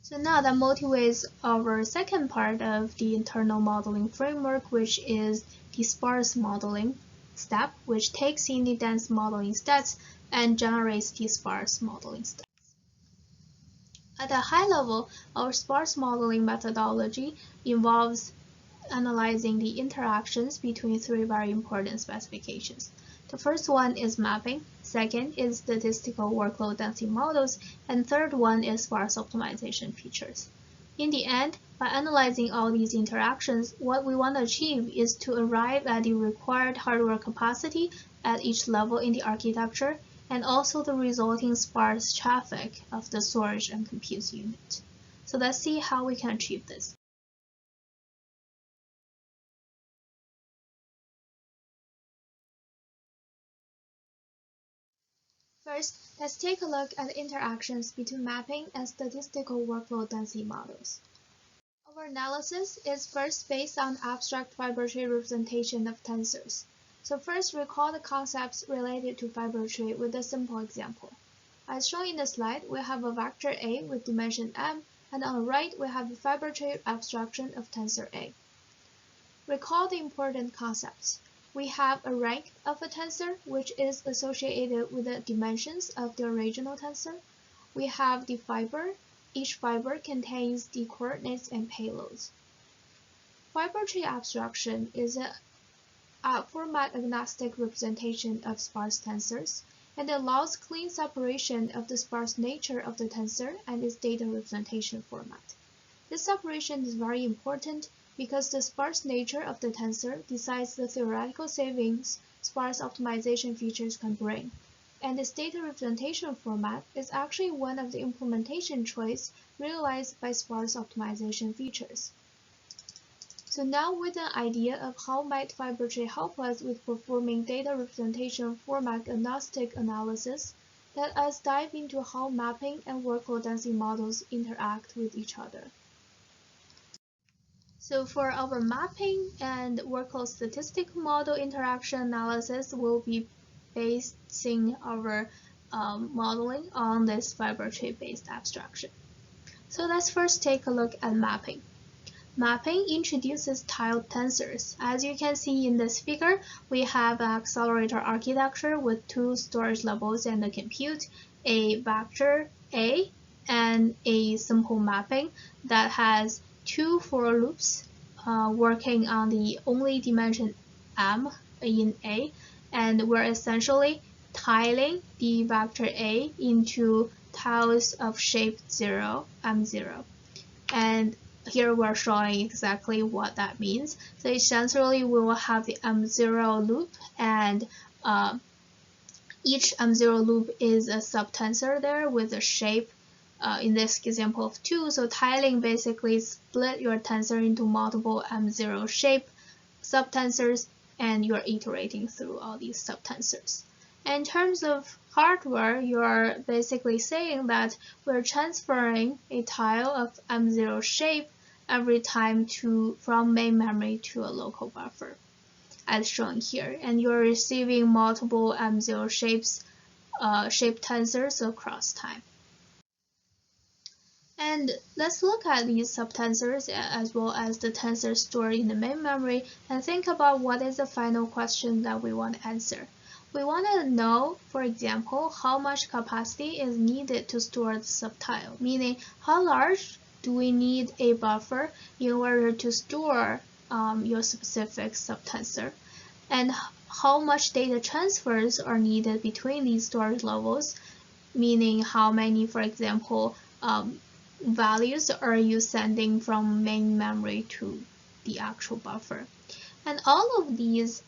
So now that motivates our second part of the internal modeling framework, which is the sparse modeling step, which takes in the dense modeling stats and generates the sparse modeling stats. At a high level, our sparse modeling methodology involves analyzing the interactions between three very important specifications. The first one is mapping, second is statistical workload density models, and third one is sparse optimization features. In the end, by analyzing all these interactions, what we want to achieve is to arrive at the required hardware capacity at each level in the architecture, and also the resulting sparse traffic of the storage and compute unit. So let's see how we can achieve this. First, let's take a look at the interactions between mapping and statistical workload density models. Our analysis is first based on abstract Fibertree representation of tensors. So first, recall the concepts related to Fibertree with a simple example. As shown in the slide, we have a vector A with dimension m, and on the right, we have the Fibertree abstraction of tensor A. Recall the important concepts. We have a rank of a tensor, which is associated with the dimensions of the original tensor. We have the fiber. Each fiber contains the coordinates and payloads. Fibertree abstraction is a format-agnostic representation of sparse tensors, and allows clean separation of the sparse nature of the tensor and its data representation format. This separation is very important because the sparse nature of the tensor decides the theoretical savings sparse optimization features can bring, and its data representation format is actually one of the implementation choice realized by sparse optimization features. So now with an idea of how might Fibertree help us with performing data representation format agnostic analysis, let us dive into how mapping and workload density models interact with each other. So for our mapping and workload statistical model interaction analysis, we'll be basing our modeling on this Fibertree-based abstraction. So let's first take a look at mapping. Mapping introduces tiled tensors. As you can see in this figure, we have an accelerator architecture with two storage levels and a compute, a vector A, and a simple mapping that has two for loops working on the only dimension m in A, and we're essentially tiling the vector A into tiles of shape 0, m0. And here we're showing exactly what that means. So essentially we will have the m0 loop, and each m0 loop is a subtensor there with a shape in this example of 2, so tiling basically split your tensor into multiple m0 shape subtensors, and you're iterating through all these subtensors. And in terms of hardware, you're basically saying that we're transferring a tile of m0 shape every time from main memory to a local buffer, as shown here, and you're receiving multiple m0 shape tensors across time. And let's look at these subtensors as well as the tensors stored in the main memory and think about what is the final question that we want to answer. We want to know, for example, how much capacity is needed to store the subtile, meaning how large do we need a buffer in order to store your specific subtensor, and how much data transfers are needed between these storage levels, meaning how many, for example, values are you sending from main memory to the actual buffer. And all of these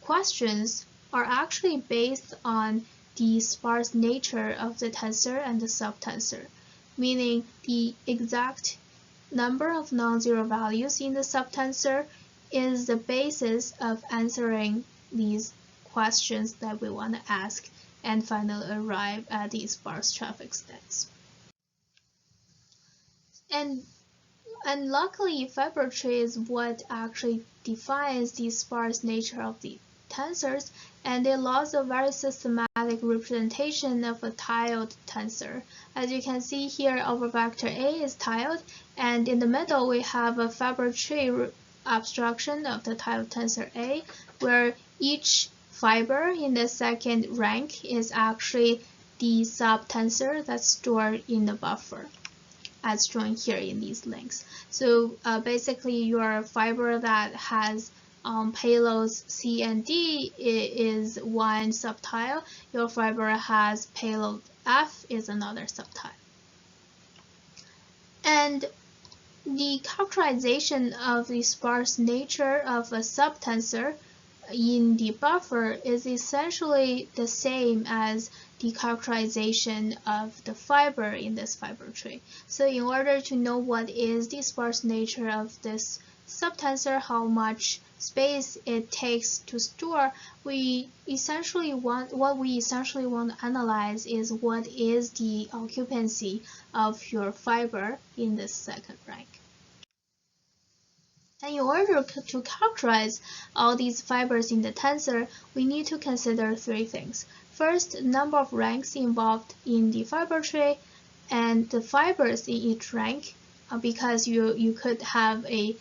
questions are actually based on the sparse nature of the tensor and the subtensor, meaning the exact number of non-zero values in the subtensor is the basis of answering these questions that we want to ask and finally arrive at the sparse traffic stats. And luckily, Fibertree is what actually defines the sparse nature of the tensors, and it allows a very systematic representation of a tiled tensor. As you can see here, our vector A is tiled, and in the middle we have a Fibertree abstraction of the tiled tensor A, where each fiber in the second rank is actually the subtensor that's stored in the buffer, as shown here in these links. So basically, your fiber that has payloads C and D is one subtile. Your fiber has payload F is another subtile. And the characterization of the sparse nature of a subtensor in the buffer is essentially the same as the characterization of the fiber in this fiber tree. So in order to know what is the sparse nature of this subtensor, how much space it takes to store, what we essentially want to analyze is what is the occupancy of your fiber in this second rank. And in order to characterize all these fibers in the tensor, we need to consider three things. First, number of ranks involved in the fiber tree, and the fibers in each rank, because you could have a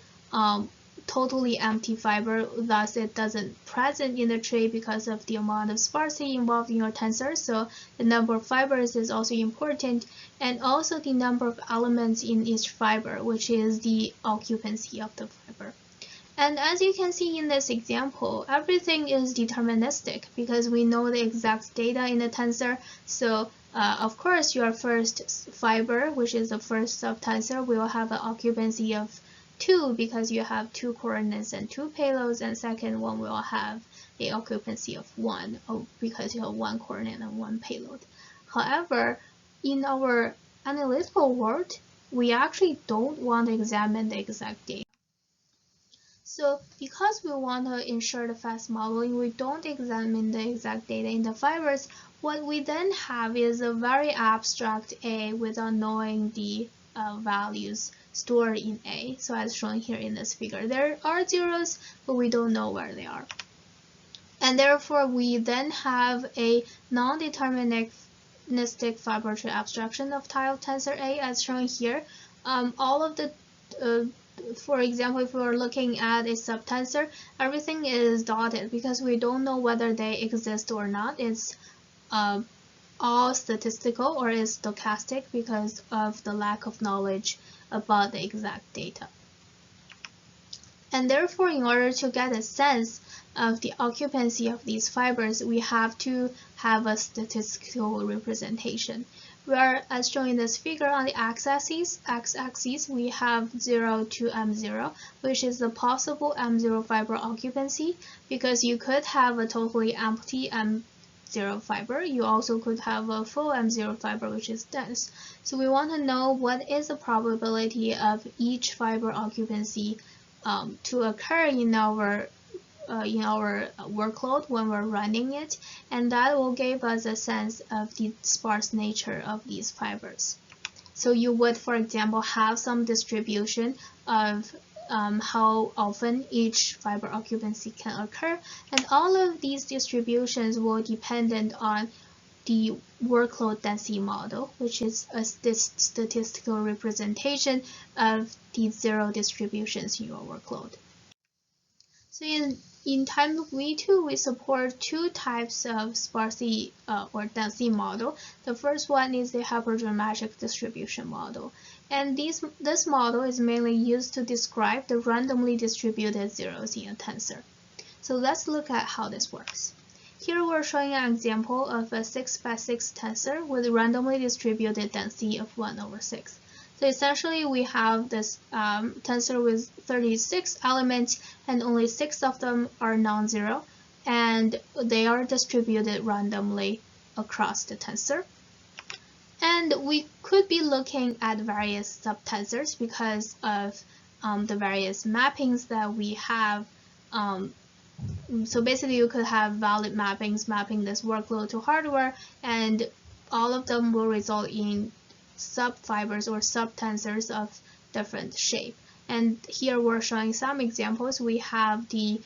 totally empty fiber, thus it doesn't present in the tree because of the amount of sparsity involved in your tensor. So the number of fibers is also important, and also the number of elements in each fiber, which is the occupancy of the fiber. And as you can see in this example, everything is deterministic because we know the exact data in the tensor. So of course, your first fiber, which is the first subtensor, will have an occupancy of 2 because you have 2 coordinates and 2 payloads, and second one will have the occupancy of 1 because you have 1 coordinate and 1 payload. However, in our analytical world, we actually don't want to examine the exact data. So because we want to ensure the fast modeling, we don't examine the exact data in the fibers. What we then have is a very abstract A without knowing the values stored in A. So as shown here in this figure, there are zeros, but we don't know where they are. And therefore, we then have a non-deterministic Fibertree abstraction of tiled tensor A as shown here. All of the for example, if we're looking at a subtensor, everything is dotted because we don't know whether they exist or not. It's all statistical or is stochastic because of the lack of knowledge about the exact data. And therefore, in order to get a sense of the occupancy of these fibers, we have to have a statistical representation, where as shown in this figure on the x-axis, we have 0 to M0, which is the possible M0 fiber occupancy, because you could have a totally empty M0 fiber. You also could have a full M0 fiber, which is dense. So we want to know what is the probability of each fiber occupancy to occur in our workload when we're running it, and that will give us a sense of the sparse nature of these fibers. So you would, for example, have some distribution of how often each fiber occupancy can occur, and all of these distributions will depend on the workload density model, which is a statistical representation of the zero distributions in your workload. So in type V2, we support two types of sparsity or density model. The first one is the hypergeometric distribution model, and this model is mainly used to describe the randomly distributed zeros in a tensor. So let's look at how this works. Here we're showing an example of a 6x6 tensor with randomly distributed density of 1/6. So essentially we have this tensor with 36 elements, and only 6 of them are non-zero, and they are distributed randomly across the tensor. And we could be looking at various subtensors because of the various mappings that we have. So basically you could have valid mappings mapping this workload to hardware, and all of them will result in subfibers or subtensors of different shape. And here we're showing some examples. We have the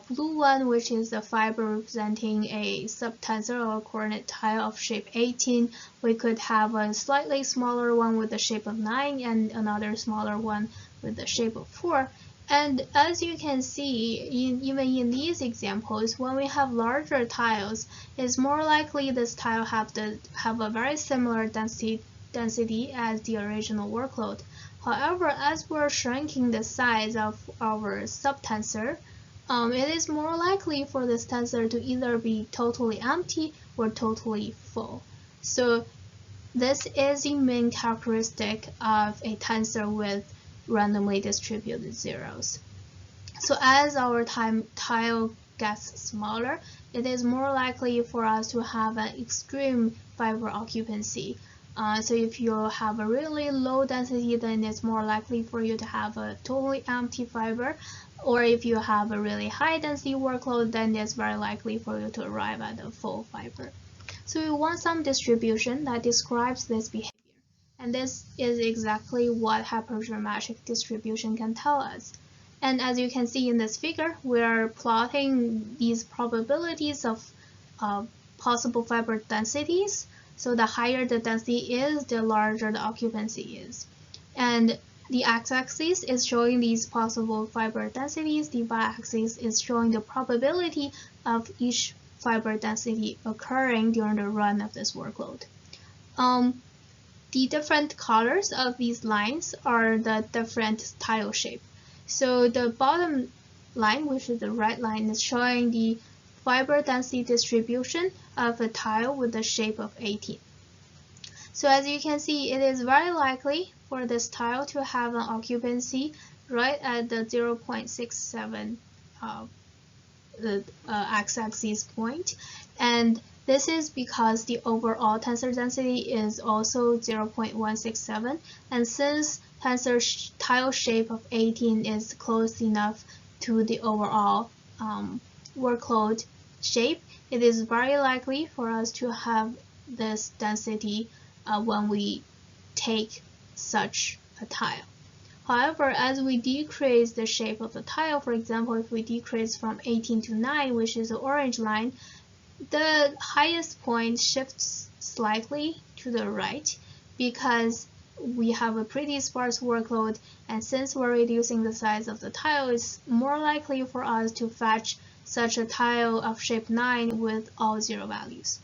blue one, which is the fiber representing a subtensor or coordinate tile of shape 18. We could have a slightly smaller one with the shape of 9 and another smaller one with the shape of 4. And as you can see, even in these examples, when we have larger tiles, it's more likely this tile have a very similar density as the original workload. However, as we're shrinking the size of our subtensor, it is more likely for this tensor to either be totally empty or totally full. So this is the main characteristic of a tensor with randomly distributed zeros. So as our tile gets smaller, it is more likely for us to have an extreme fiber occupancy. So if you have a really low density, then it's more likely for you to have a totally empty fiber. Or if you have a really high density workload, then it's very likely for you to arrive at a full fiber. So we want some distribution that describes this behavior. And this is exactly what hypergeometric distribution can tell us. And as you can see in this figure, we are plotting these probabilities of possible fiber densities. So the higher the density is, the larger the occupancy is. And the x-axis is showing these possible fiber densities. The y-axis is showing the probability of each fiber density occurring during the run of this workload. The different colors of these lines are the different tile shape. So the bottom line, which is the red line, is showing the fiber density distribution of a tile with the shape of 18. So as you can see, it is very likely for this tile to have an occupancy right at the 0.67 x-axis point, and this is because the overall tensor density is also 0.167, and since tensor tile shape of 18 is close enough to the overall workload shape, it is very likely for us to have this density when we take such a tile. However, as we decrease the shape of the tile, for example, if we decrease from 18 to 9, which is the orange line, the highest point shifts slightly to the right because we have a pretty sparse workload, and since we're reducing the size of the tile, it's more likely for us to fetch such a tile of shape 9 with all 0 values.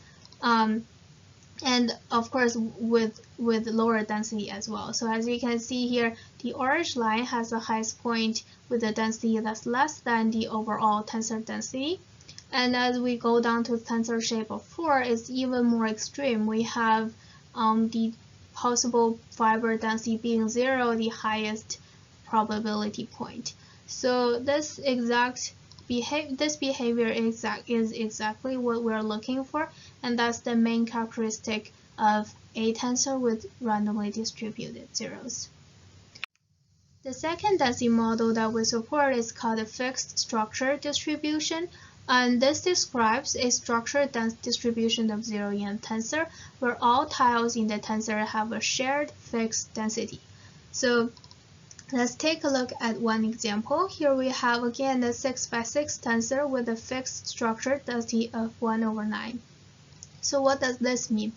And of course with lower density as well. So as you can see here, the orange line has the highest point with a density that's less than the overall tensor density. And as we go down to tensor shape of 4, it's even more extreme. We have the possible fiber density being 0, the highest probability point. So this behavior is exactly what we're looking for, and that's the main characteristic of a tensor with randomly distributed zeros. The second density model that we support is called a fixed structure distribution, and this describes a structured distribution of zero in a tensor where all tiles in the tensor have a shared fixed density. So let's take a look at one example. Here we have again a 6x6 tensor with a fixed structure density of 1/9. So what does this mean?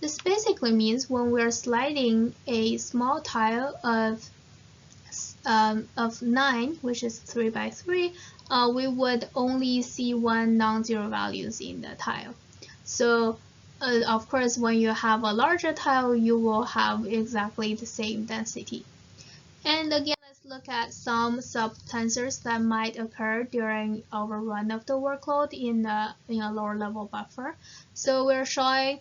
This basically means when we're sliding a small tile of 9, which is 3x3, we would only see one non-zero values in the tile. So of course, when you have a larger tile, you will have exactly the same density. And again, let's look at some subtensors that might occur during our run of the workload in a lower level buffer. So we're showing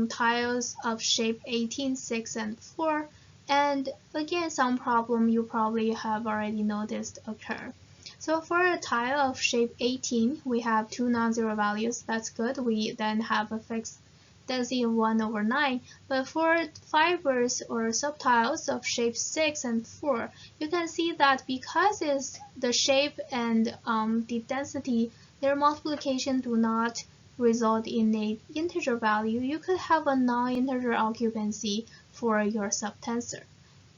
tiles of shape 18, 6, and 4. And again, some problem you probably have already noticed occur. So for a tile of shape 18, we have two non-zero values. That's good. We then have a fixed density of 1/9. But for fibers or subtiles of shape 6 and 4, you can see that because it's the shape and the density, their multiplication do not result in an integer value. You could have a non-integer occupancy for your subtensor.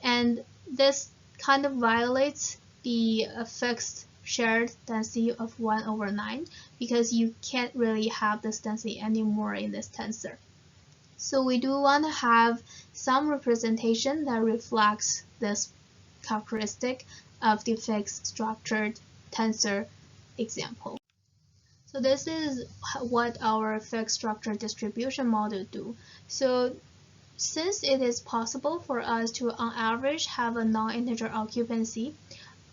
And this kind of violates the fixed shared density of 1/9 because you can't really have this density anymore in this tensor. So we do want to have some representation that reflects this characteristic of the fixed structured tensor example. So this is what our fixed structure distribution model do. So since it is possible for us to on average have a non-integer occupancy,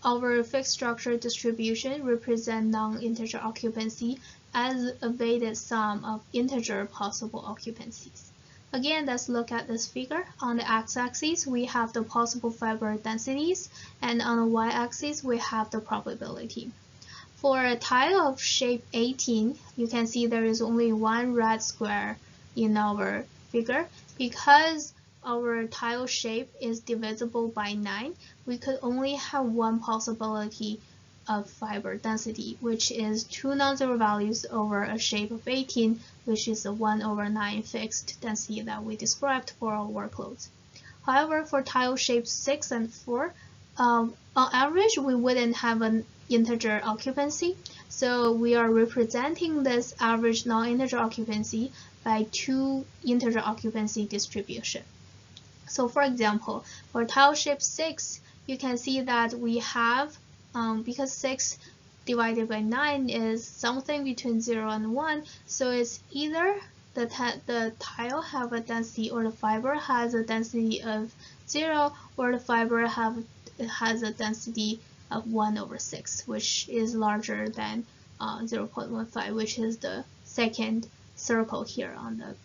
our fixed structure distribution represent non-integer occupancy as a weighted sum of integer possible occupancies. Again, let's look at this figure. On the x-axis, we have the possible fiber densities, and on the y-axis, we have the probability. For a tile of shape 18, you can see there is only one red square in our figure. Because our tile shape is divisible by 9, we could only have one possibility of fiber density, which is 2 non-zero values over a shape of 18, which is a 1/9 fixed density that we described for our workloads. However, for tile shapes 6 and 4, on average, we wouldn't have an integer occupancy, so we are representing this average non-integer occupancy by 2 integer occupancy distribution. So for example, for tile shape 6, you can see that we have, because 6 divided by 9 is something between 0 and 1, so it's either the tile have a density or the fiber has a density of 0, or the fiber has a density of 1/6, which is larger than 0.15, which is the second circle here on the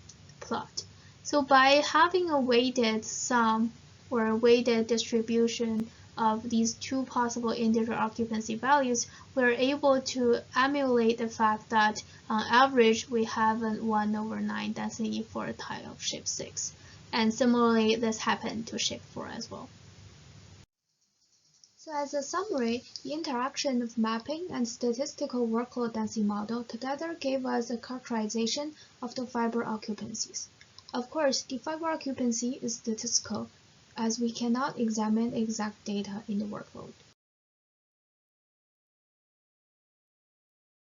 plot. So by having a weighted sum or a weighted distribution of these two possible integer occupancy values, we're able to emulate the fact that on average we have a 1/9 density for a tile of shape 6. And similarly, this happened to shape 4 as well. So as a summary, the interaction of mapping and statistical workload density model together gave us a characterization of the fiber occupancies. Of course, the fiber occupancy is statistical, as we cannot examine exact data in the workload.